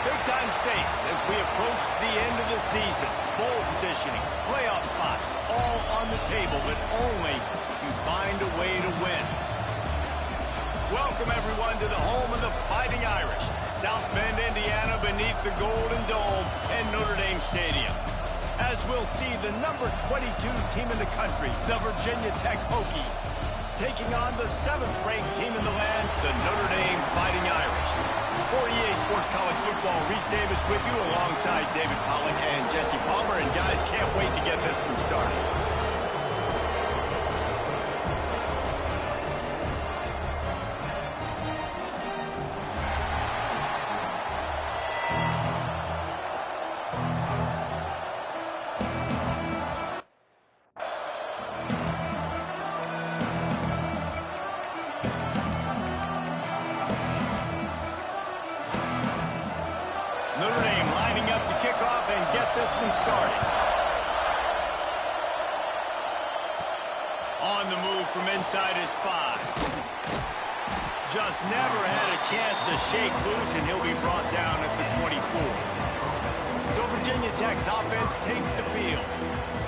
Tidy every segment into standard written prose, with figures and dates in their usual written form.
Big-time stakes as we approach the end of the season. Bowl positioning, playoff spots, all on the table, but only if you find a way to win. Welcome, everyone, to the home of the Fighting Irish. South Bend, Indiana, beneath the Golden Dome and Notre Dame Stadium. As we'll see the number 22 team in the country, the Virginia Tech Hokies, taking on the 7th-ranked team in the land, the Notre Dame Fighting Irish. For EA Sports College Football, Reese Davis with you alongside David Pollock and Jesse Palmer. And guys, can't wait to get this one started. Notre Dame lining up to kick off and get this one started. On the move from inside his 5. Just never had a chance to shake loose, and he'll be brought down at the 24. So Virginia Tech's offense takes the field.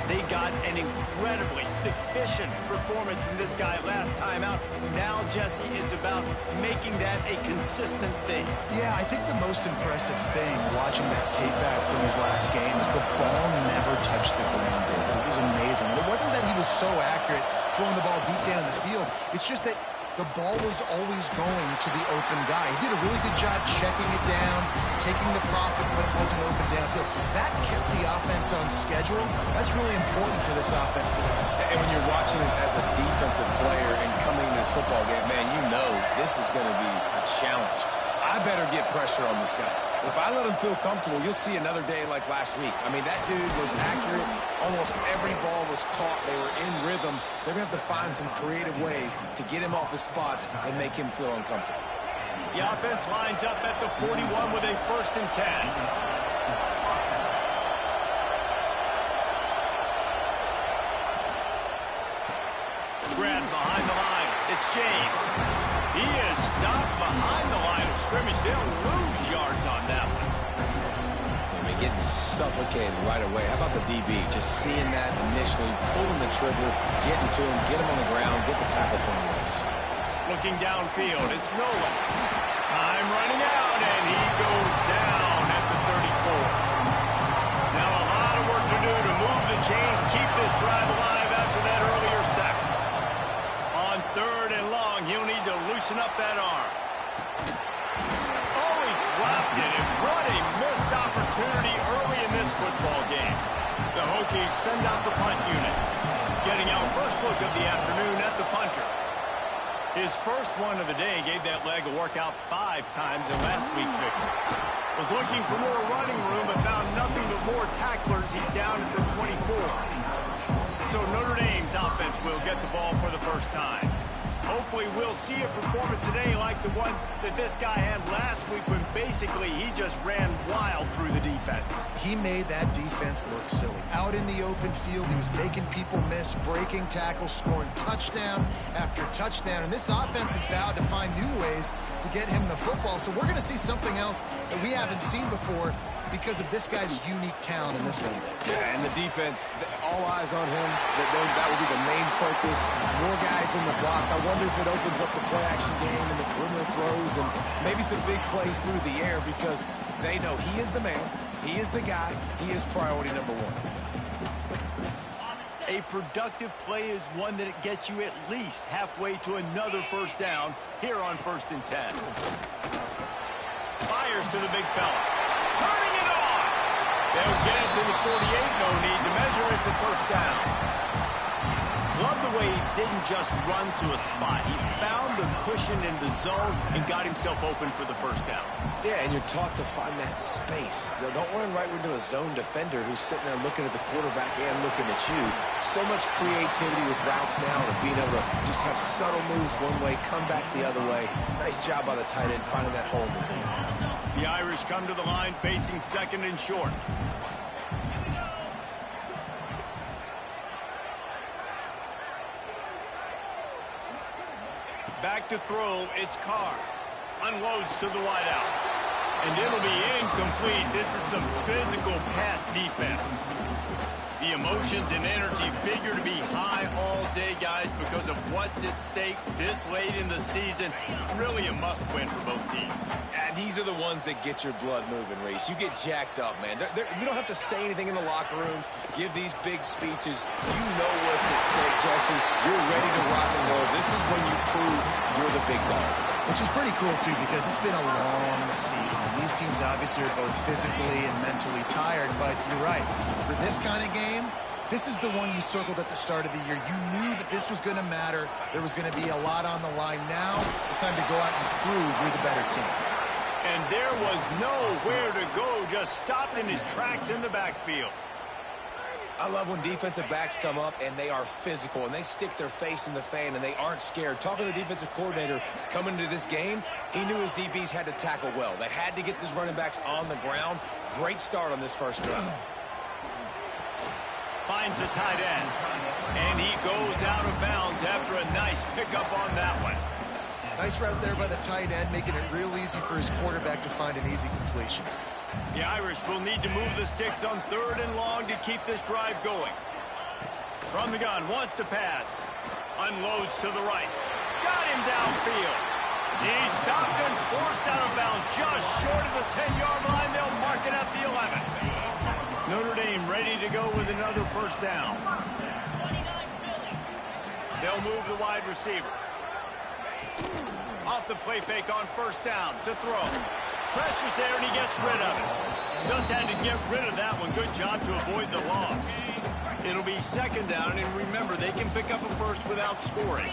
They got an incredibly efficient performance from this guy last time out. Now, Jesse, it's about making that a consistent thing. Yeah, I think the most impressive thing watching that tape back from his last game is the ball never touched the ground, David. It was amazing. And it wasn't that he was so accurate throwing the ball deep down the field. It's just that the ball was always going to the open guy. He did a really good job checking it down, taking the profit when it wasn't open downfield. That kept the offense on schedule. That's really important for this offense today. And when you're watching it as a defensive player and coming to this football game, man, you know this is going to be a challenge. I better get pressure on this guy. If I let him feel comfortable, you'll see another day like last week. I mean, that dude was accurate. Almost every ball was caught. They were in rhythm. They're going to have to find some creative ways to get him off his spots and make him feel uncomfortable. The offense lines up at the 41 with a 1st and 10. Grab behind the line. It's James. He is stopped behind the line of scrimmage. They'll lose yards on that one. I mean, getting suffocated right away. How about the DB? Just seeing that initially, pulling the trigger, getting to him, get him on the ground, get the tackle from him. Looking downfield, it's Nolan. Time running out, and he goes down at the 34. Now a lot of work to do to move the chains, keep this drive alive after that earlier sack. On 3rd and long, he'll need to loosen up that arm. Oh, he dropped it, and what a missed opportunity early in this football game. The Hokies send out the punt unit. Getting our first look of the afternoon at the punter. His first one of the day gave that leg a workout 5 times in last week's victory. Was looking for more running room, but found nothing but more tacklers. He's down at the 24. So Notre Dame's offense will get the ball for the first time. Hopefully we'll see a performance today like the one that this guy had last week when basically he just ran wild through the defense. He made that defense look silly. Out in the open field, he was making people miss, breaking tackles, scoring touchdown after touchdown. And this offense has vowed to find new ways to get him the football. So we're going to see something else that we haven't seen before because of this guy's unique talent in this one. Yeah, and the defense, all eyes on him. That will be the main focus. More guys in the box. I wonder if it opens up the play-action game and the perimeter throws and maybe some big plays through the air because they know he is the man, he is the guy, he is priority number 1. A productive play is one that it gets you at least halfway to another first down here on 1st and 10. Fires to the big fella. Turning it on! They'll get it to the 48. No need to measure it to first down. Love the way he didn't just run to a spot. He found the cushion in the zone and got himself open for the first down. Yeah, and you're taught to find that space. Don't run right into a zone defender who's sitting there looking at the quarterback and looking at you. So much creativity with routes now and being able to just have subtle moves one way, come back the other way. Nice job by the tight end finding that hole in the zone. The Irish come to the line facing 2nd and short. Back to throw, it's Carr. Unloads to the wideout. And it'll be incomplete. This is some physical pass defense. The emotions and energy figure to be high all day, guys, because of what's at stake this late in the season. Really a must-win for both teams. Yeah, these are the ones that get your blood moving, Reese. You get jacked up, man. We don't have to say anything in the locker room, give these big speeches. You know what's at stake, Jesse. You're ready to rock and roll. This is when you prove you're the big dog. Which is pretty cool, too, because it's been a long season. These teams obviously are both physically and mentally tired, but you're right. For this kind of game, this is the one you circled at the start of the year. You knew that this was going to matter. There was going to be a lot on the line. Now it's time to go out and prove you're the better team. And there was nowhere to go, just stopped in his tracks in the backfield. I love when defensive backs come up and they are physical and they stick their face in the fan and they aren't scared. Talking to the defensive coordinator coming into this game, he knew his DBs had to tackle well. They had to get these running backs on the ground. Great start on this first drive. Finds the tight end, and he goes out of bounds after a nice pickup on that one. Nice route there by the tight end, making it real easy for his quarterback to find an easy completion. The Irish will need to move the sticks on 3rd and long to keep this drive going. From the gun, wants to pass. Unloads to the right. Got him downfield. He's stopped and forced out of bounds just short of the 10-yard line. They'll mark it at the 11. Notre Dame ready to go with another first down. They'll move the wide receiver. Off the play fake on first down to throw. Pressure's there, and he gets rid of it. Just had to get rid of that one. Good job to avoid the loss. It'll be 2nd down, and remember, they can pick up a first without scoring.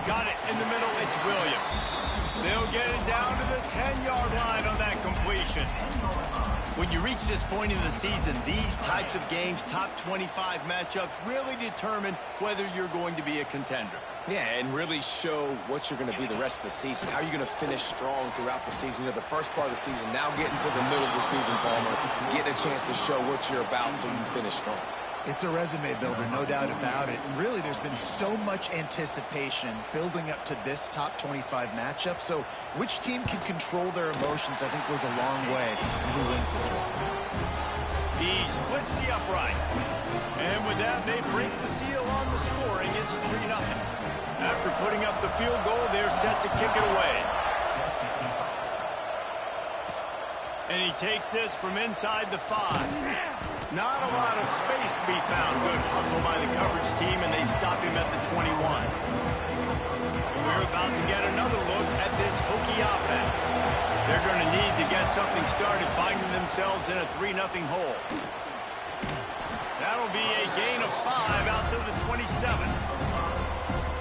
Got it in the middle. It's Williams. They'll get it down to the 10-yard line on that completion. When you reach this point in the season, these types of games, top 25 matchups, really determine whether you're going to be a contender. Yeah, and really show what you're going to be the rest of the season. How are you going to finish strong throughout the season? You know, the first part of the season, now getting to the middle of the season, Palmer, getting a chance to show what you're about so you can finish strong. It's a resume builder, no doubt about it. And really, there's been so much anticipation building up to this top 25 matchup. So which team can control their emotions, I think, goes a long way in who wins this one. He splits the uprights. And with that, they break the seal on the scoring. It's 3-0. After putting up the field goal, they're set to kick it away. And he takes this from inside the 5. Not a lot of space to be found. Good hustle by the coverage team, and they stop him at the 21. We're about to get another look at this Hokie offense. They're going to need to get something started, finding themselves in a 3-0 hole. That'll be a gain of 5 out to the 27.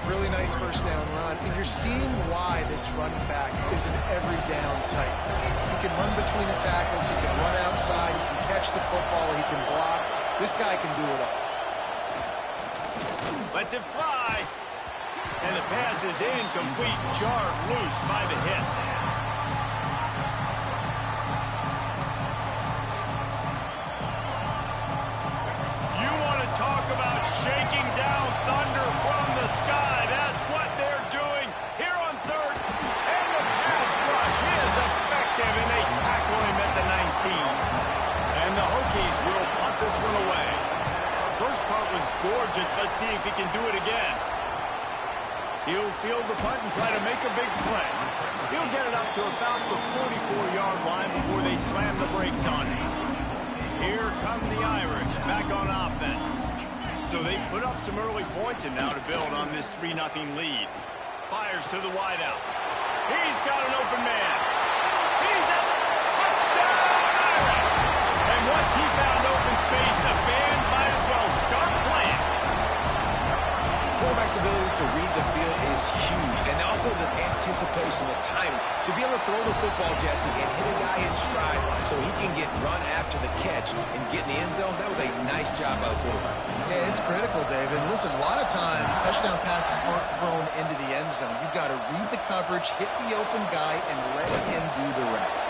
Really nice first down run, and you're seeing why this running back is an every down type. He can run between the tackles, he can run outside, he can catch the football, he can block. This guy can do it all. Lets it fly, and the pass is incomplete, jarred loose by the hit. You want to talk about shaking down thunder from the sky. That's what they're doing here on 3rd. And the pass rush is effective, and they tackle him at the 19. And the Hokies will punt this one away. First part was gorgeous. Let's see if he can do it again. He'll field the punt and try to make a big play. He'll get it up to about the 44-yard line before they slam the brakes on him. Here come the Irish back on offense. So they put up some early points and now to build on this 3-0 lead. Fires to the wideout. He's got an open man. He's at the touchdown Irish. And once he found open space, the band might as well start playing. Quarterback's abilities to read the field is huge, and also the anticipation, the time to be able to throw the football, Jesse, and hit a guy in stride so he can get run after the catch and get in the end zone. That was a nice job by the quarterback. Yeah, it's critical, David. And listen, a lot of times touchdown passes aren't thrown into the end zone. You've got to read the coverage, hit the open guy, and let him do the rest.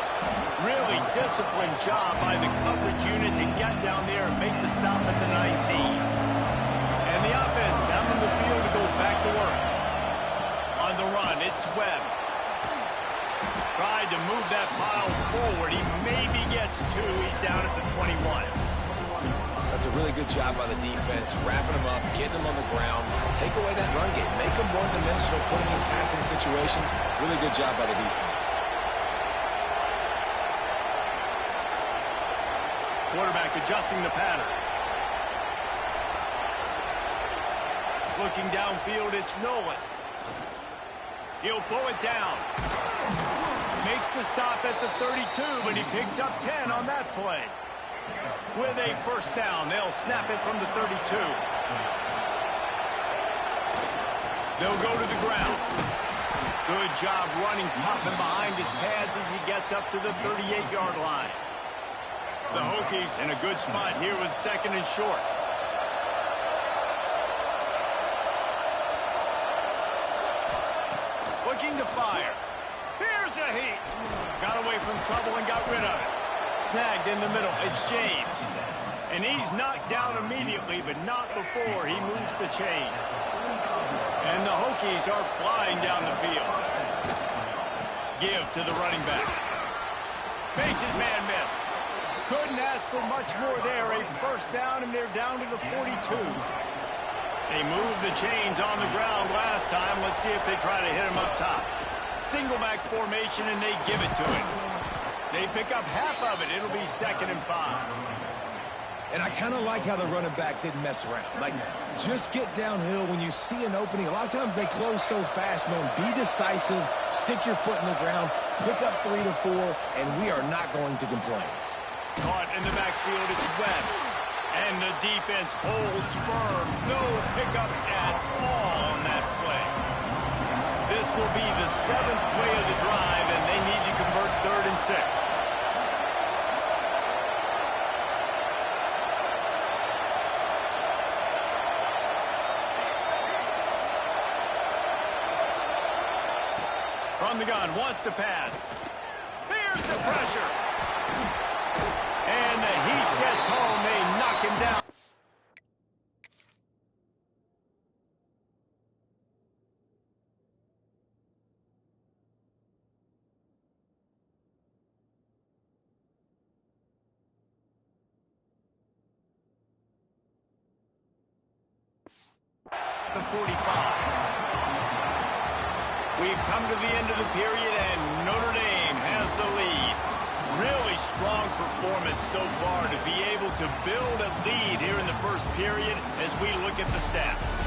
Really disciplined job by the coverage unit to get down there and make the stop at the 19. And the offense out on the field to go back to work. the run. It's Webb. Tried to move that pile forward. He maybe gets two. He's down at the 21. That's a really good job by the defense, wrapping them up, getting them on the ground. Take away that run game. Make them one-dimensional, put them in passing situations. Really good job by the defense. Quarterback adjusting the pattern. Looking downfield, it's Nolan. He'll pull it down. Makes the stop at the 32, but he picks up 10 on that play. With a first down, they'll snap it from the 32. They'll go to the ground. Good job running tough and behind his pads as he gets up to the 38-yard line. The Hokies in a good spot here with second and short. Looking to fire. Here's a heat. Got away from trouble and got rid of it. Snagged in the middle. It's James. And he's knocked down immediately, but not before he moves the chains. And the Hokies are flying down the field. Give to the running back. Makes his man miss. Couldn't ask for much more there. A first down, and they're down to the 42. They moved the chains on the ground last time. Let's see if they try to hit him up top. Single back formation, and they give it to him. They pick up half of it. It'll be 2nd and 5. And I kind of like how the running back didn't mess around. Like, just get downhill when you see an opening. A lot of times they close so fast, man. Be decisive, stick your foot in the ground, pick up 3 to 4, and we are not going to complain. Caught in the backfield, it's Webb. And the defense holds firm. No pickup at all on that play. This will be the 7th play of the drive, and they need to convert 3rd and 6. From the gun, wants to pass. Here's the pressure. And the heat gets home. They knock him down. The 45. We've come to the end of the period, and Notre Dame has the lead. Really strong performance so far to be able to build a lead here in the first period as we look at the stats.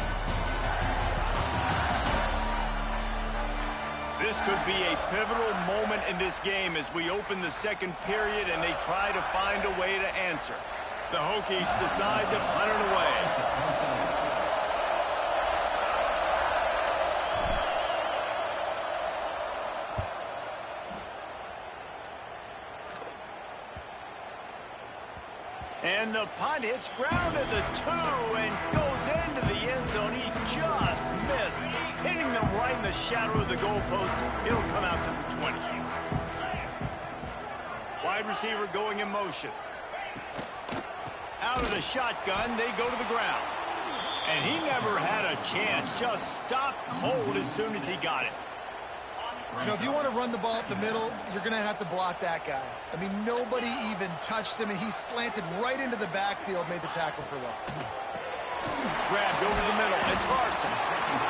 This could be a pivotal moment in this game as we open the second period and they try to find a way to answer. The Hokies decide to punt it away. And the punt hits ground at the 2 and goes into the end zone. He just missed, hitting them right in the shadow of the goalpost. It'll come out to the 20. Wide receiver going in motion. Out of the shotgun, they go to the ground. And he never had a chance. Just stopped cold as soon as he got it. You know, if you want to run the ball up the middle, you're going to have to block that guy. I mean, nobody even touched him, and he slanted right into the backfield, made the tackle for loss. Grabbed over the middle. It's Larson.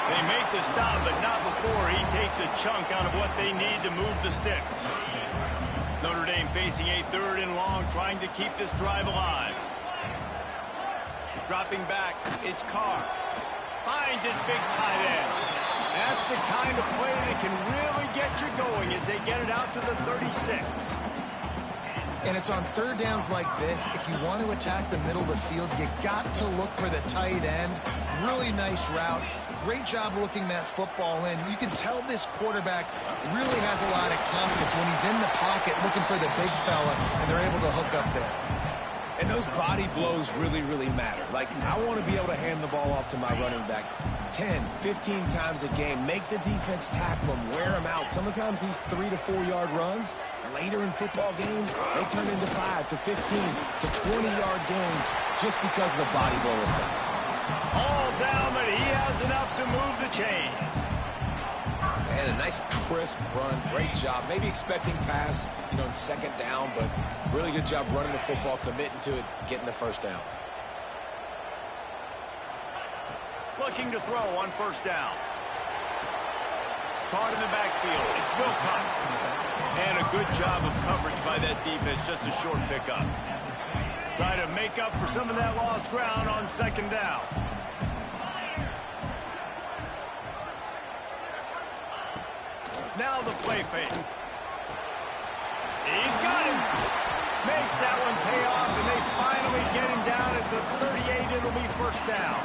They make the stop, but not before he takes a chunk out of what they need to move the sticks. Notre Dame facing a 3rd and long, trying to keep this drive alive. Dropping back, it's Carr. Finds his big tight end. That's the kind of play that can really get you going as they get it out to the 36. And it's on 3rd downs like this. If you want to attack the middle of the field, you got to look for the tight end. Really nice route. Great job looking that football in. You can tell this quarterback really has a lot of confidence when he's in the pocket looking for the big fella, and they're able to hook up there. And those body blows really, really matter. Like, I want to be able to hand the ball off to my running back 10, 15 times a game. Make the defense tackle them, wear them out. Sometimes these 3 to 4 yard runs, later in football games, they turn into 5 to 15 to 20-yard gains just because of the body blow effect. All down, but he has enough to move the chains. And a nice crisp run. Great job. Maybe expecting pass, in second down, but really good job running the football, committing to it, getting the first down. Looking to throw on first down. Caught in the backfield. It's Wilcox. And a good job of coverage by that defense. Just a short pickup. Try to make up for some of that lost ground on second down. Now the play fake. He's got him. Makes that one pay off, and they finally get him down at the 38. It'll be first down.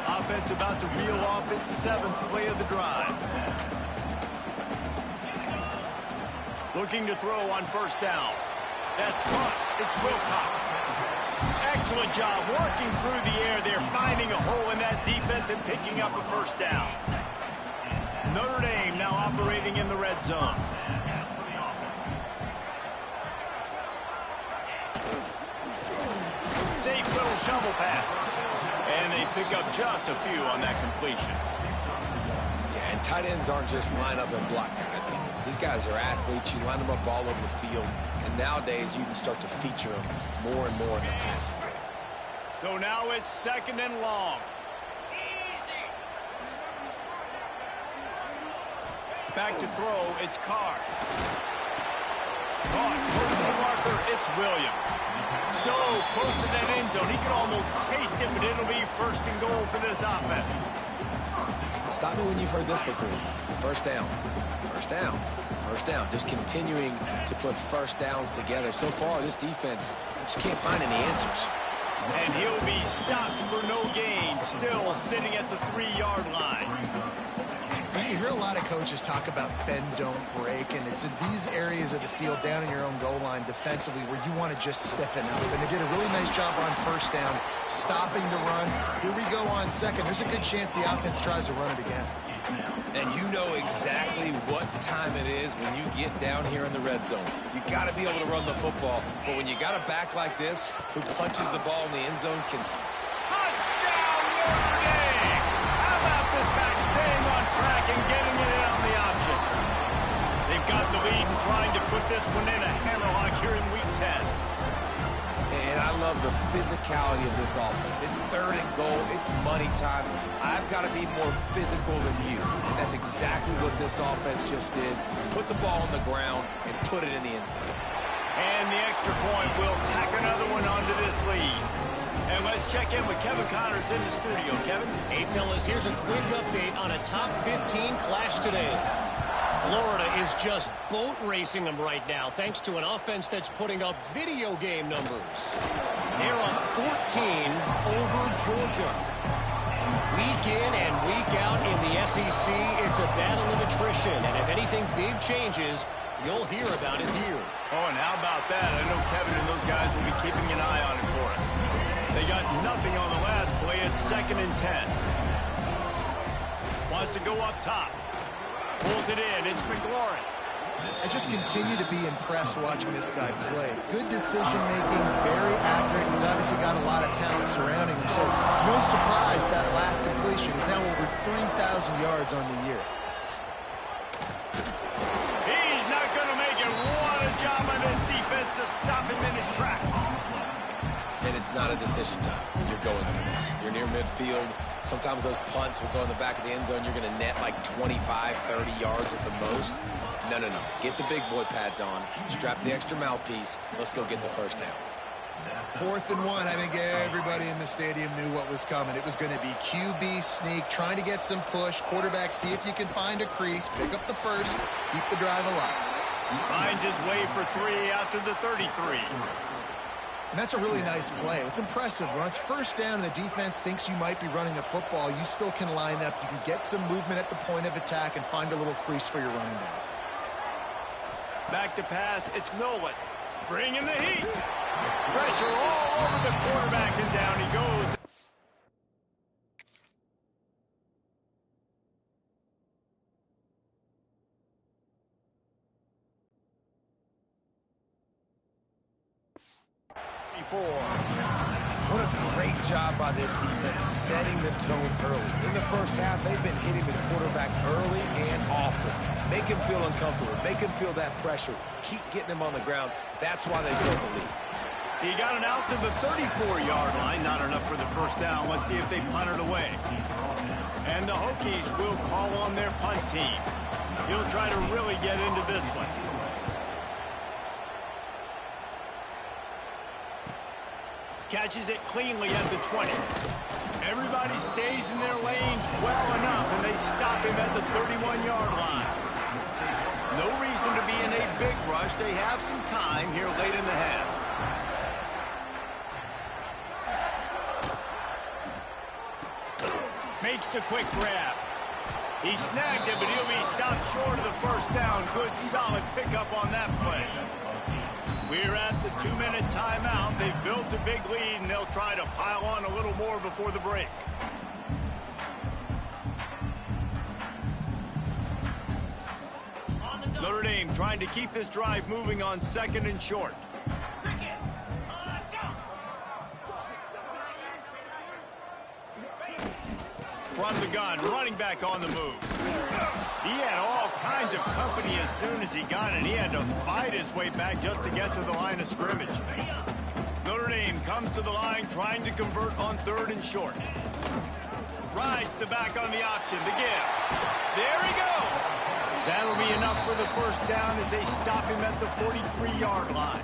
Offense about to reel off its 7th play of the drive. Looking to throw on first down. That's caught. It's Wilcox. Excellent job working through the air there, finding a hole in that defense and picking up a first down. Notre Dame now operating in the red zone. Safe little shovel pass. And they pick up just a few on that completion. Yeah, and tight ends aren't just line up and block guys anymore. These guys are athletes. You line them up all over the field. And nowadays, you can start to feature them more and more in the passing game. So now it's second and long. Back to throw, it's Carr. Caught, close to the marker, it's Williams. So close to that end zone, he can almost taste it, but it'll be first and goal for this offense. Stop me when you've heard this before. First down, first down, first down. Just continuing to put first downs together. So far, this defense just can't find any answers. And he'll be stopped for no gain, still sitting at the 3-yard line. You hear a lot of coaches talk about bend, don't break, and it's in these areas of the field down in your own goal line defensively where you want to just stiffen up. And they did a really nice job on first down, stopping the run. Here we go on second. There's a good chance the offense tries to run it again. And you know exactly what time it is when you get down here in the red zone. You got to be able to run the football, but when you got a back like this who punches the ball in the end zone can... Touchdown, Notre Dame! How about this back staying on track and getting it in on the option? They've got the lead and trying to put this one in a hammerlock here in week 10. And I love the physicality of this offense. It's third and goal. It's money time. I've got to be more physical than you. And that's exactly what this offense just did. Put the ball on the ground and put it in the end zone. And the extra point will tack another one onto this lead. And let's check in with Kevin Connors in the studio. Kevin? Hey, fellas, here's a quick update on a top 15 clash today. Florida is just boat racing them right now, thanks to an offense that's putting up video game numbers. They're up 14 over Georgia. Week in and week out in the SEC, it's a battle of attrition. And if anything big changes, you'll hear about it here. Oh, and how about that? I know Kevin and those guys will be keeping an eye on it for us. They got nothing on the last play. It's 2nd and 10. Wants to go up top. Pulls it in. It's McLaurin. I just continue to be impressed watching this guy play. Good decision-making, very accurate. He's obviously got a lot of talent surrounding him, so no surprise that last completion is now over 3,000 yards on the year. He's not going to make it. What a job on this defense to stop him in his tracks. And it's not a decision time. You're going for this. You're near midfield. Sometimes those punts will go in the back of the end zone. You're going to net like 25, 30 yards at the most. No. Get the big boy pads on. Strap the extra mouthpiece. Let's go get the first down. 4th and 1. I think everybody in the stadium knew what was coming. It was going to be QB sneak, trying to get some push. Quarterback, see if you can find a crease. Pick up the first. Keep the drive alive. Finds his way for 3 out to the 33. And that's a really nice play. It's impressive. When it's first down and the defense thinks you might be running a football, you still can line up. You can get some movement at the point of attack and find a little crease for your running back. Back to pass. It's Nolan. Bringing the heat. Pressure all over the quarterback, and down he goes. What a great job by this defense setting the tone early. In the first half, they've been hitting the quarterback early and often. Make him feel uncomfortable. Make him feel that pressure. Keep getting him on the ground. That's why they built the lead. He got it out to the 34-yard line. Not enough for the first down. Let's see if they punt it away. And the Hokies will call on their punt team. He'll try to really get into this one. Catches it cleanly at the 20. Everybody stays in their lanes well enough, and they stop him at the 31-yard line. No reason to be in a big rush. They have some time here late in the half. Makes the quick grab. He snagged it, but he'll be stopped short of the first down. Good, solid pickup on that play. We're at the 2-minute timeout. They've built a big lead, and they'll try to pile on a little more before the break. Notre Dame trying to keep this drive moving on 2nd and short. From the gun, running back on the move. He had all kinds of company as soon as he got it. He had to fight his way back just to get to the line of scrimmage. Notre Dame comes to the line trying to convert on 3rd and short. Rides the back on the option, the give. There he goes. That'll be enough for the first down as they stop him at the 43-yard line.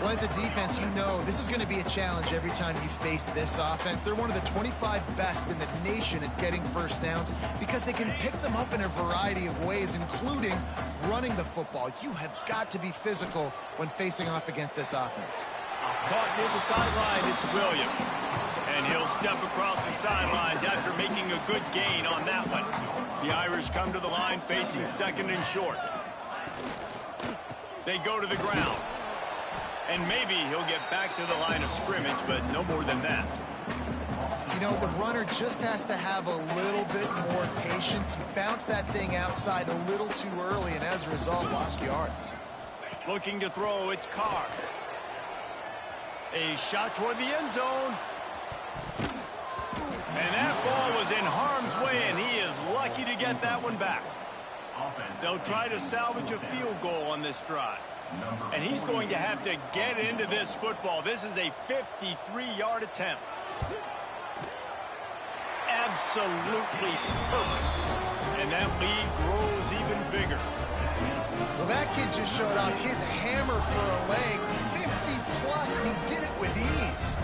Well, as a defense, you know this is going to be a challenge every time you face this offense. They're one of the 25 best in the nation at getting first downs because they can pick them up in a variety of ways, including running the football. You have got to be physical when facing off against this offense. Caught near the sideline, it's Williams. And he'll step across the sidelines after making a good gain on that one. The Irish come to the line facing 2nd and short. They go to the ground. And maybe he'll get back to the line of scrimmage, but no more than that. You know, the runner just has to have a little bit more patience. He bounced that thing outside a little too early, and as a result, lost yards. Looking to throw, it's Carr. A shot toward the end zone. And that ball was in harm's way, and he is lucky to get that one back. They'll try to salvage a field goal on this drive. And he's going to have to get into this football. This is a 53-yard attempt. Absolutely perfect. And that lead grows even bigger. Well, that kid just showed off his hammer for a leg, 50-plus, and he did it with ease.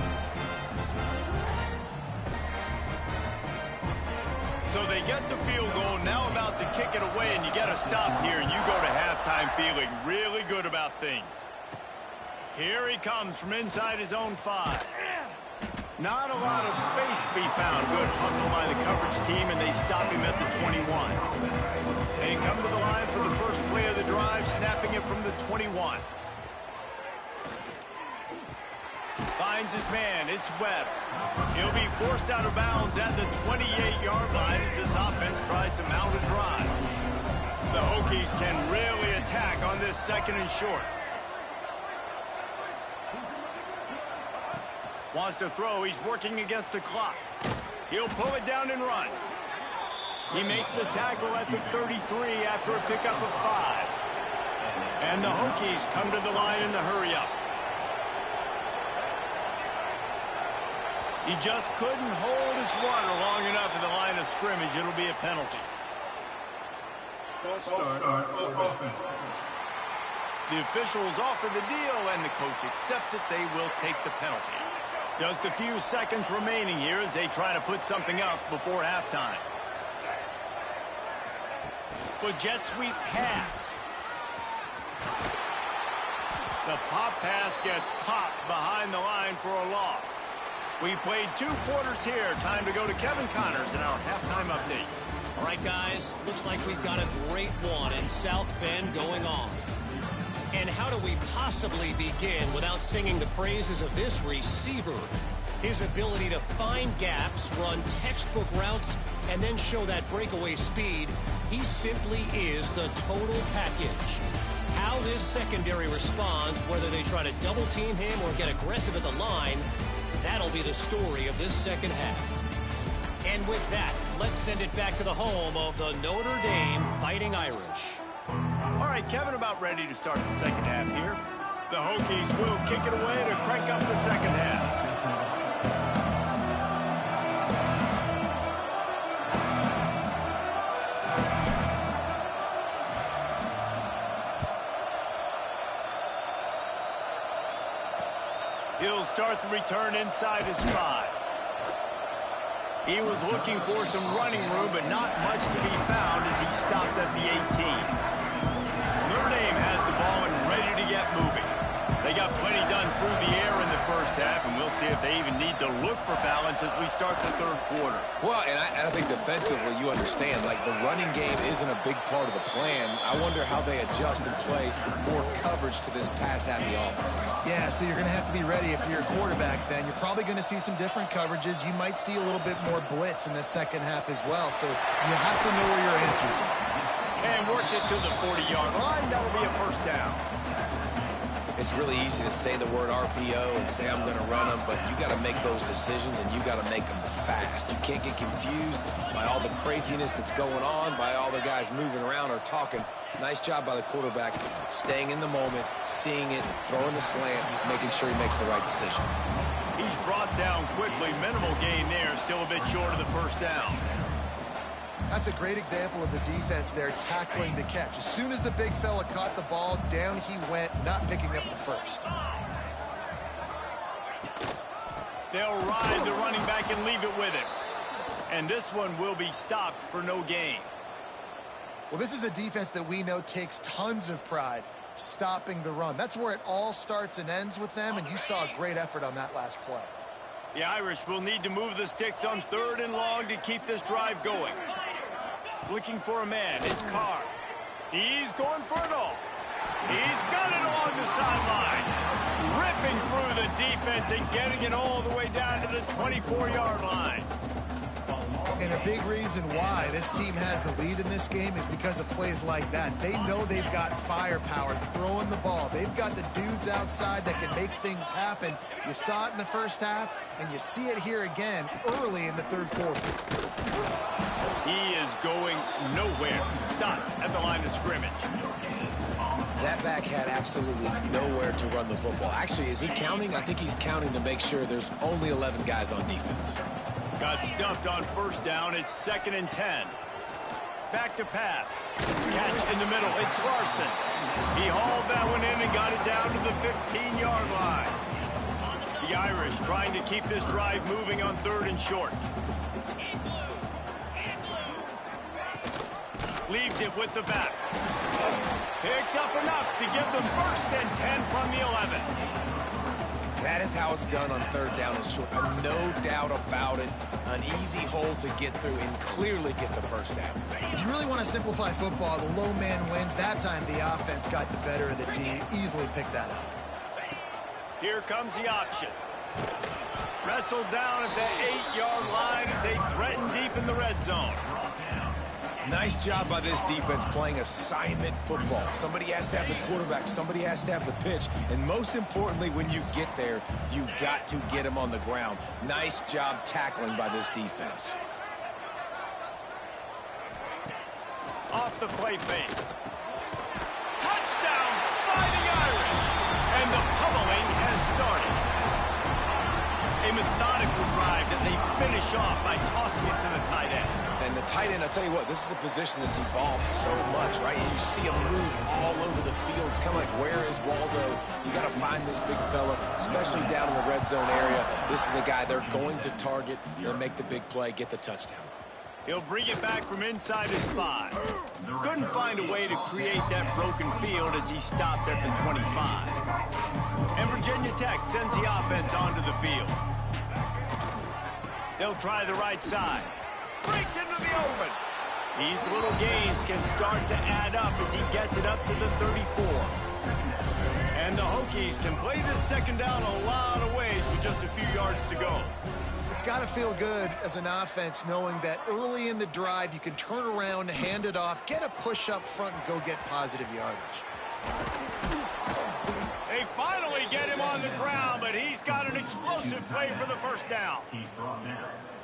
So they get the field goal, now about to kick it away, and you get a stop here, and you go to halftime feeling really good about things. Here he comes from inside his own 5. Not a lot of space to be found. Good hustle by the coverage team, and they stop him at the 21. They come to the line for the first play of the drive, snapping it from the 21. Finds his man, it's Webb. He'll be forced out of bounds at the 28-yard line as this offense tries to mount a drive. The Hokies can really attack on this 2nd and short. Wants to throw, he's working against the clock. He'll pull it down and run. He makes the tackle at the 33 after a pickup of 5. And the Hokies come to the line in the hurry-up. He just couldn't hold his water long enough in the line of scrimmage. It'll be a penalty. The officials offer the deal, and the coach accepts it. They will take the penalty. Just a few seconds remaining here as they try to put something up before halftime. But jet sweep pass. The pop pass gets popped behind the line for a loss. We've played 2 quarters here. Time to go to Kevin Connors in our halftime update. All right, guys, looks like we've got a great one in South Bend going on. And how do we possibly begin without singing the praises of this receiver? His ability to find gaps, run textbook routes, and then show that breakaway speed. He simply is the total package. How this secondary responds, whether they try to double team him or get aggressive at the line, That'll be the story of this second half. And with that, let's send it back to the home of the Notre Dame Fighting Irish. All right, Kevin, about ready to start the second half here. The Hokies will kick it away to crank up the second half. He'll start the return inside his 5. He was looking for some running room, but not much to be found as he stopped at the 18. Notre Dame has the ball and ready to get moving. They got plenty done through the air in the first half, and we'll see if they even need to look for balance as we start the third quarter. Well, and I think defensively, you understand, like the running game isn't a big part of the plan. I wonder how they adjust and play more coverage to this pass-happy offense. Yeah, so you're going to have to be ready if you're a quarterback then. You're probably going to see some different coverages. You might see a little bit more blitz in the second half as well, so you have to know where your answers are. And works it to the 40-yard line. That'll be a first down. It's really easy to say the word RPO and say I'm going to run them, but you got to make those decisions and you got to make them fast. You can't get confused by all the craziness that's going on, by all the guys moving around or talking. Nice job by the quarterback, staying in the moment, seeing it, throwing the slant, making sure he makes the right decision. He's brought down quickly. Minimal gain there, still a bit short of the first down. That's a great example of the defense there tackling the catch. As soon as the big fella caught the ball, down he went, not picking up the first. They'll ride the running back and leave it with him. And this one will be stopped for no gain. Well, this is a defense that we know takes tons of pride stopping the run. That's where it all starts and ends with them, and you saw a great effort on that last play. The Irish will need to move the sticks on 3rd and long to keep this drive going. Looking for a man. It's Carr. He's going for it all. He's got it along the sideline. Ripping through the defense and getting it all the way down to the 24-yard line. And a big reason why this team has the lead in this game is because of plays like that. They know they've got firepower throwing the ball. They've got the dudes outside that can make things happen. You saw it in the first half, and you see it here again early in the third quarter. He is going nowhere. Stop at the line of scrimmage. That back had absolutely nowhere to run the football. Actually, is he counting? I think he's counting to make sure there's only 11 guys on defense. Got stuffed on first down. It's 2nd and 10. Back to pass. Catch in the middle. It's Larson. He hauled that one in and got it down to the 15-yard line. The Irish trying to keep this drive moving on 3rd and short. Leaves it with the back. Picks up enough to give them 1st and 10 from the 11. That is how it's done on 3rd down and short. No doubt about it. An easy hole to get through and clearly get the first down. If you really want to simplify football, the low man wins. That time the offense got the better of the D. Easily picked that up. Here comes the option. Wrestled down at the 8-yard line as they threaten deep in the red zone. Nice job by this defense playing assignment football. Somebody has to have the quarterback, somebody has to have the pitch, and most importantly, when you get there, you got to get him on the ground. Nice job tackling by this defense. Off the play fake. Touchdown, Fighting Irish! And the pummeling has started. A methodical drive that they finish off by tossing it to the tight end. And the tight end, I'll tell you what, this is a position that's evolved so much, right? You see him move all over the field. It's kind of like, where is Waldo? You got to find this big fella, especially down in the red zone area. This is the guy they're going to target and make the big play, get the touchdown. He'll bring it back from inside his 5. Couldn't find a way to create that broken field as he stopped at the 25. And Virginia Tech sends the offense onto the field. They'll try the right side. Breaks into the open. These little gains can start to add up as he gets it up to the 34. And the Hokies can play this second down a lot of ways with just a few yards to go. It's got to feel good as an offense knowing that early in the drive you can turn around, hand it off, get a push up front, and go get positive yardage. They finally get him on the ground, but he's got an explosive play for the first down.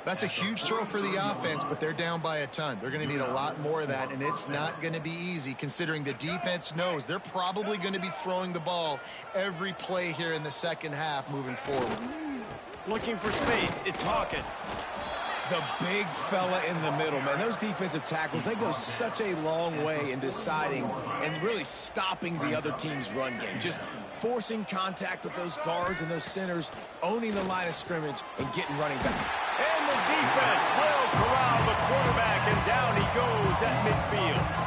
That's a huge throw for the offense, but they're down by a ton. They're going to need a lot more of that, and it's not going to be easy considering the defense knows they're probably going to be throwing the ball every play here in the second half moving forward. Looking for space, it's Hawkins. The big fella in the middle, man. Those defensive tackles, they go such a long way in deciding and really stopping the other team's run game. Just forcing contact with those guards and those centers, owning the line of scrimmage, and getting running back. And the defense will corral the quarterback, and down he goes at midfield.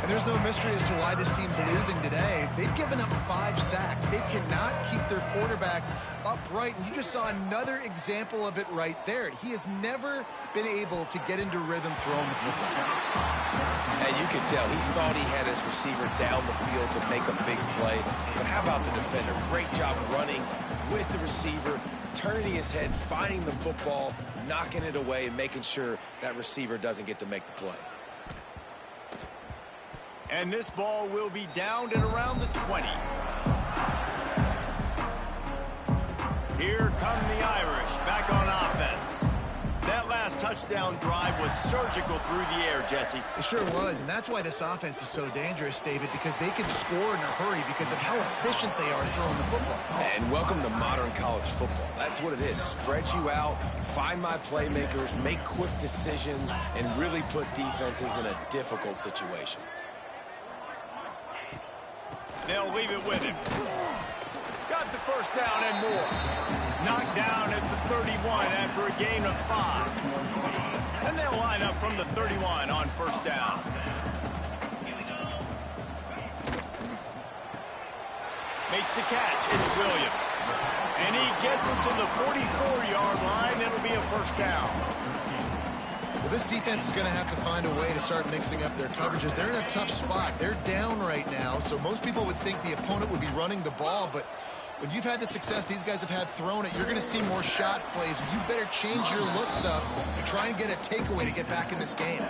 And there's no mystery as to why this team's losing today. They've given up 5 sacks. They cannot keep their quarterback upright. And you just saw another example of it right there. He has never been able to get into rhythm throwing the football. And you can tell he thought he had his receiver down the field to make a big play. But how about the defender? Great job running with the receiver, turning his head, finding the football, knocking it away, and making sure that receiver doesn't get to make the play. And this ball will be downed at around the 20. Here come the Irish back on offense. That last touchdown drive was surgical through the air, Jesse. It sure was, and that's why this offense is so dangerous, David, because they can score in a hurry because of how efficient they are throwing the football. And welcome to modern college football. That's what it is. Spread you out, find my playmakers, make quick decisions, and really put defenses in a difficult situation. They'll leave it with him. Got the first down and more. Knocked down at the 31 after a gain of 5. And they'll line up from the 31 on first down. Makes the catch. It's Williams. And he gets it to the 44-yard line. It'll be a first down. Well, this defense is going to have to find a way to start mixing up their coverages. They're in a tough spot. They're down right now, so most people would think the opponent would be running the ball, but when you've had the success these guys have had throwing it, you're going to see more shot plays. You better change your looks up and try and get a takeaway to get back in this game.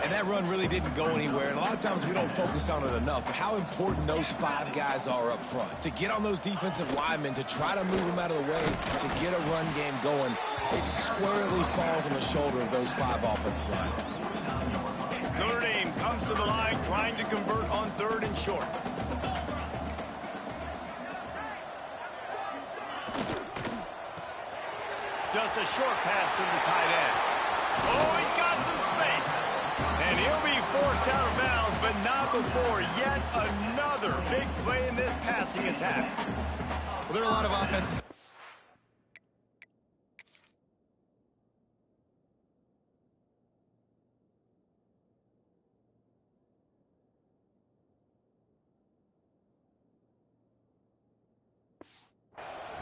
And that run really didn't go anywhere, and a lot of times we don't focus on it enough, but how important those 5 guys are up front. To get on those defensive linemen, to try to move them out of the way, to get a run game going, it squarely falls on the shoulder of those 5 offensive linemen. Notre Dame comes to the line trying to convert on 3rd and short. Just a short pass to the tight end. Oh, he's got some space. And he'll be forced out of bounds, but not before yet another big play in this passing attack. Well, there are a lot of offenses.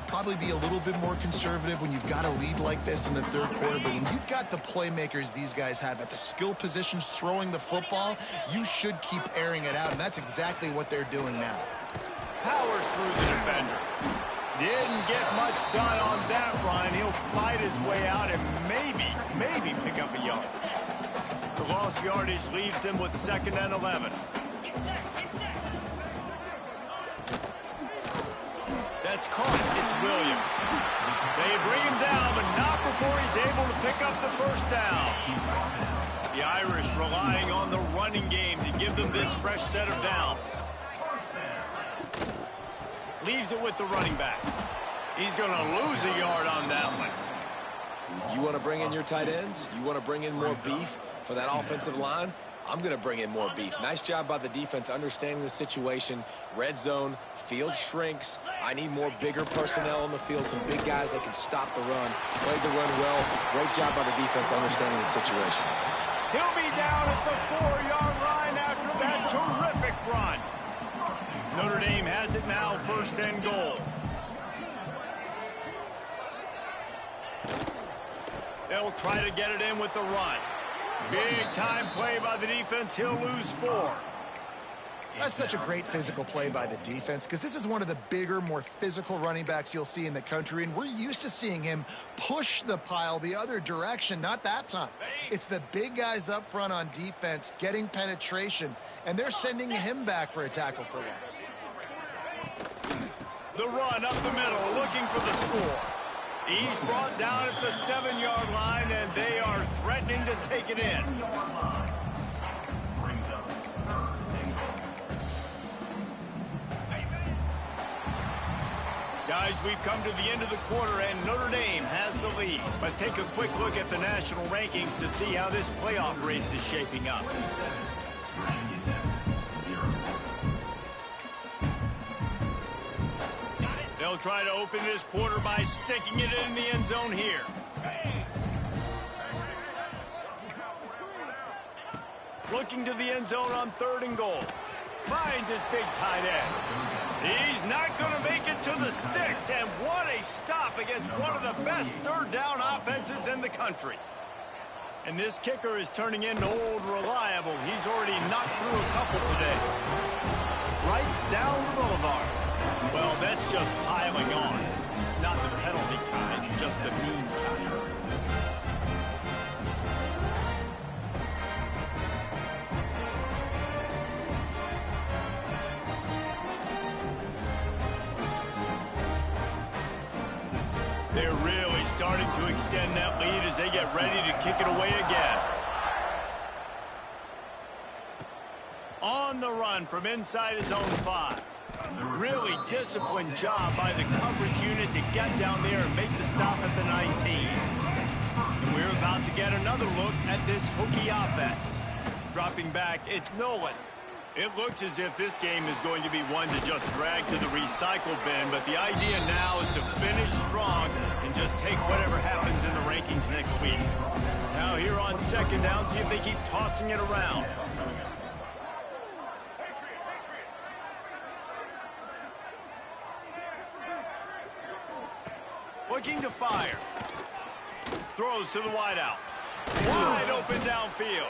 Probably be a little bit more conservative when you've got a lead like this in the 3rd quarter, but when you've got the playmakers these guys have at the skill positions throwing the football, you should keep airing it out, and that's exactly what they're doing now. Powers through the defender. Didn't get much done on that run. He'll fight his way out and maybe pick up a yard. The lost yardage leaves him with 2nd and 11. That's caught. It's Williams. They bring him down, but not before he's able to pick up the first down. The Irish relying on the running game to give them this fresh set of downs. Leaves it with the running back. He's going to lose a yard on that one. You want to bring in your tight ends? You want to bring in more beef for that offensive line? I'm going to bring in more beef. Nice job by the defense understanding the situation. Red zone, field shrinks. I need more bigger personnel on the field, some big guys that can stop the run. Played the run well. Great job by the defense understanding the situation. He'll be down at the 4-yard line after that terrific run. Notre Dame has it now, 1st and goal. They'll try to get it in with the run. Big time play by the defense. He'll lose 4. That's such a great physical play by the defense because this is one of the bigger, more physical running backs you'll see in the country, and we're used to seeing him push the pile the other direction. Not that time. It's the big guys up front on defense getting penetration, and they're sending him back for a tackle for loss. The run up the middle, looking for the score. He's brought down at the 7-yard line, and they are threatening to take it in. Guys, we've come to the end of the quarter, and Notre Dame has the lead. Let's take a quick look at the national rankings to see how this playoff race is shaping up. They'll try to open this quarter by sticking it in the end zone here. Looking to the end zone on 3rd and goal. Finds his big tight end. He's not going to make it to the sticks, and what a stop against one of the best 3rd down offenses in the country. And this kicker is turning into old reliable. He's already knocked through a couple today. Right down the boulevard. Well, that's just piling on. Not the penalty kind, just the mean kind. They're really starting to extend that lead as they get ready to kick it away again. On the run from inside his own 5. Really disciplined job by the coverage unit to get down there and make the stop at the 19. And we're about to get another look at this Hokie offense. Dropping back, it's Nolan. It looks as if this game is going to be one to just drag to the recycle bin, but the idea now is to finish strong and just take whatever happens in the rankings next week. Now here on 2nd down, see if they keep tossing it around. Looking to fire. Throws to the wideout. Wide open downfield.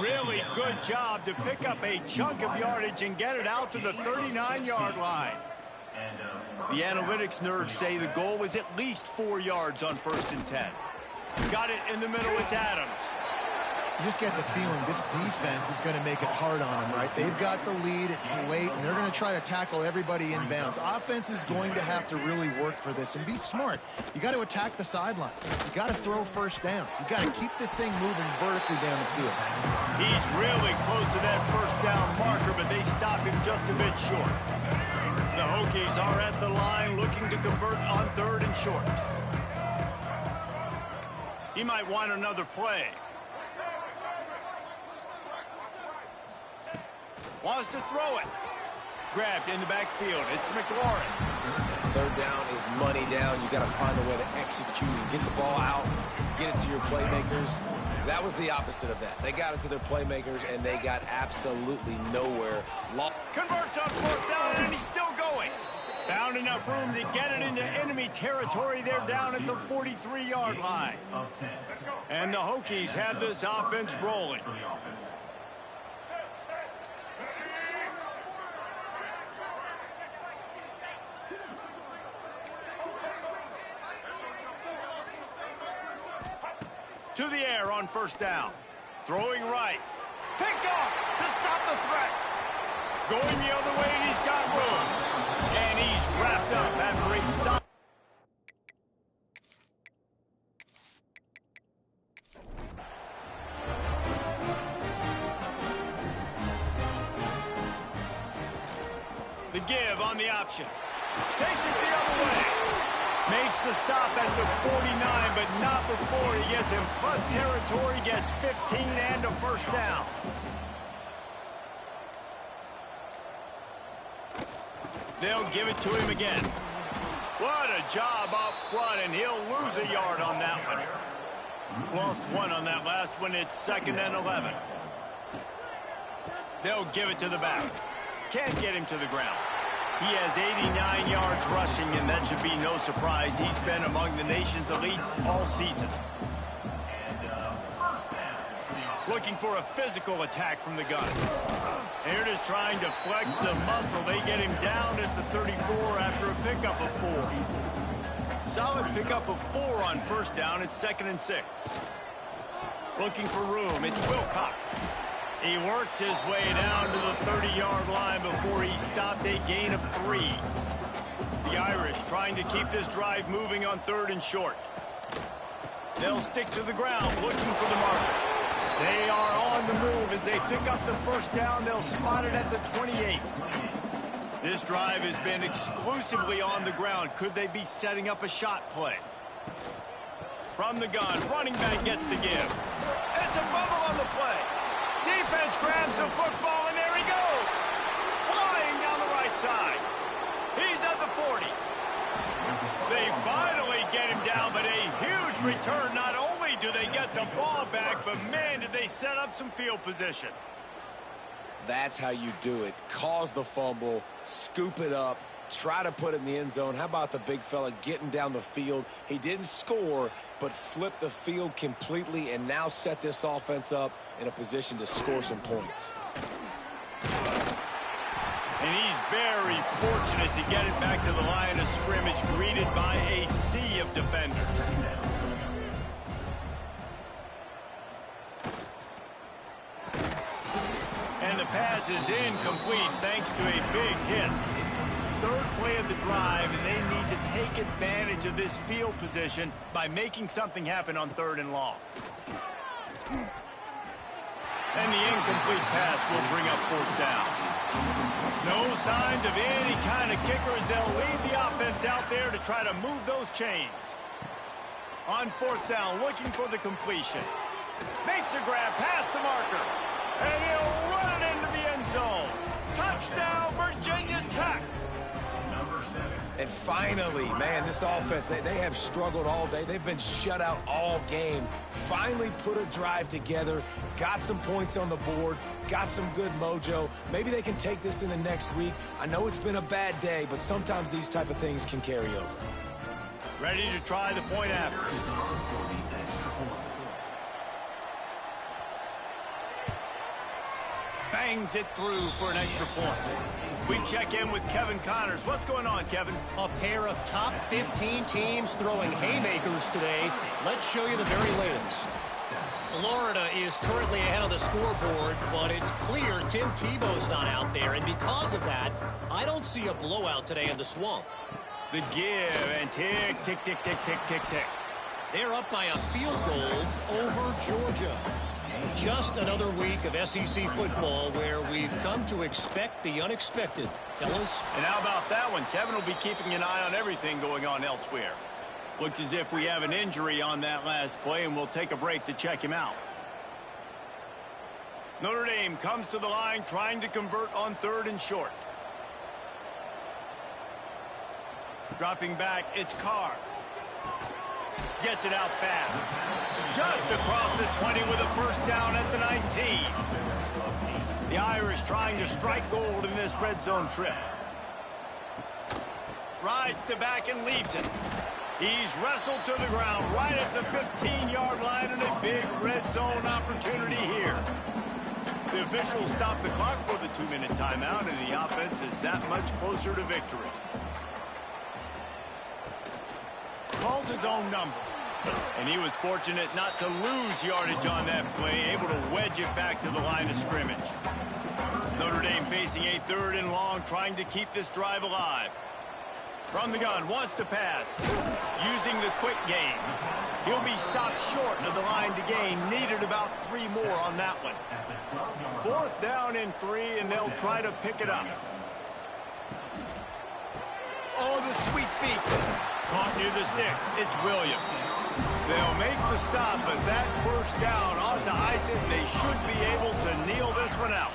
Really good job to pick up a chunk of yardage and get it out to the 39-yard line. The analytics nerds say the goal was at least 4 yards on 1st and 10. Got it in the middle, it's Adams. You just get the feeling this defense is going to make it hard on them, right? They've got the lead, it's late, and they're going to try to tackle everybody inbounds. Offense is going to have to really work for this and be smart. You got to attack the sidelines. You got to throw 1st downs. You got to keep this thing moving vertically down the field. He's really close to that 1st down marker, but they stop him just a bit short. The Hokies are at the line looking to convert on 3rd and short. He might want another play. Wants to throw it. Grabbed in the backfield. It's McLaurin. 3rd down is money down. You got to find a way to execute and get the ball out, get it to your playmakers. That was the opposite of that. They got it to their playmakers, and they got absolutely nowhere. Converts on 4th down, and he's still going. Found enough room to get it into enemy territory. They're down at the 43-yard line. And the Hokies have this offense rolling. To the air on 1st down. Throwing right. Picked off to stop the threat. Going the other way, and he's got room. And he's wrapped up after a solid. The give on the option. Takes it the other way. Makes the stop at the 49, but not before he gets in plus territory, gets 15 and a 1st down. They'll give it to him again. What a job up front, and he'll lose a yard on that one. Lost 1 on that last one. It's 2nd and 11. They'll give it to the back. Can't get him to the ground. He has 89 yards rushing, and that should be no surprise. He's been among the nation's elite all season. Looking for a physical attack from the gun. They're just trying to flex the muscle. They get him down at the 34 after a pickup of 4. Solid pickup of 4 on 1st down. It's 2nd and 6. Looking for room. It's Wilcox. He works his way down to the 30-yard line before he stopped a gain of 3. The Irish trying to keep this drive moving on 3rd and short. They'll stick to the ground looking for the marker. They are on the move as they pick up the first down. They'll spot it at the 28. This drive has been exclusively on the ground. Could they be setting up a shot play? From the gun, running back gets to give. It's a fumble on the play. Defense grabs the football, and there he goes. Flying down the right side. He's at the 40. They finally get him down, but a huge return. Not only do they get the ball back, but man, did they set up some field position. That's how you do it. Cause the fumble, scoop it up, try to put it in the end zone. How about the big fella getting down the field? He didn't score, but flipped the field completely and now set this offense up in a position to score some points. And he's very fortunate to get it back to the line of scrimmage, greeted by a sea of defenders. And the pass is incomplete thanks to a big hit. 3rd play of the drive, and they need to take advantage of this field position by making something happen on 3rd and long. And the incomplete pass will bring up 4th down. No signs of any kind of kickers. They'll leave the offense out there to try to move those chains. On 4th down, looking for the completion. Makes a grab past the marker. And he'll run it into the end zone. Touchdown, Virginia Tech. And finally, man, this offense, they have struggled all day. They've been shut out all game. Finally put a drive together, got some points on the board, got some good mojo. Maybe they can take this into next week. I know it's been a bad day, but sometimes these type of things can carry over. Ready to try the point after. Bangs it through for an extra point. We check in with Kevin Connors. What's going on, Kevin? A pair of top 15 teams throwing haymakers today. Let's show you the very latest. Florida is currently ahead of the scoreboard, but it's clear Tim Tebow's not out there, and because of that, I don't see a blowout today in the Swamp. The give and tick, tick, tick, tick, tick, tick, tick. They're up by a field goal over Georgia. Just another week of SEC football where we've come to expect the unexpected, fellas. And how about that one? Kevin will be keeping an eye on everything going on elsewhere. Looks as if we have an injury on that last play, and we'll take a break to check him out. Notre Dame comes to the line trying to convert on 3rd and short. Dropping back, it's Carr. Gets it out fast. Just across the 20 with a first down at the 19. The Irish trying to strike gold in this red zone trip. Rides to back and leaves it. He's wrestled to the ground right at the 15-yard line, and a big red zone opportunity here. The officials stop the clock for the 2-minute timeout, and the offense is that much closer to victory. Calls his own number. And he was fortunate not to lose yardage on that play, able to wedge it back to the line of scrimmage. Notre Dame facing a 3rd and long, trying to keep this drive alive. From the gun, wants to pass. Using the quick game. He'll be stopped short of the line to gain. Needed about 3 more on that one. 4th down and 3, and they'll try to pick it up. Oh, the sweet feet. Caught near the sticks. It's Williams. They'll make the stop, but that first down ought to ice it. They should be able to kneel this one out.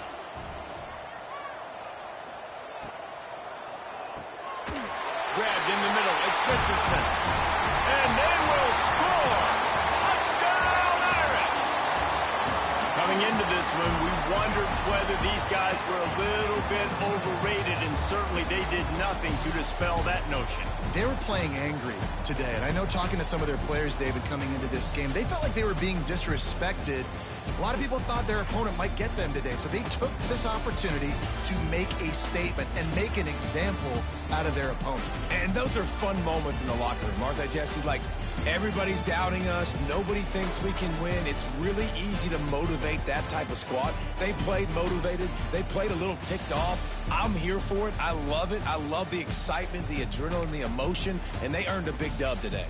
Grabbed in the middle. It's Richardson. And they will score. Touchdown, Irish. Coming into this one, we wondered whether these guys were a little bit overrated, and certainly they did nothing to dispel that notion. They were playing angry today, and I know talking to some of their players, David, coming into this game, they felt like they were being disrespected. A lot of people thought their opponent might get them today, so they took this opportunity to make a statement and make an example out of their opponent. And those are fun moments in the locker room, aren't they, Jesse? Like, everybody's doubting us. Nobody thinks we can win. It's really easy to motivate that type of squad. They played motivated. They played a little ticked off. I'm here for it. I love it. I love the excitement, the adrenaline, the emotion, and they earned a big dub today.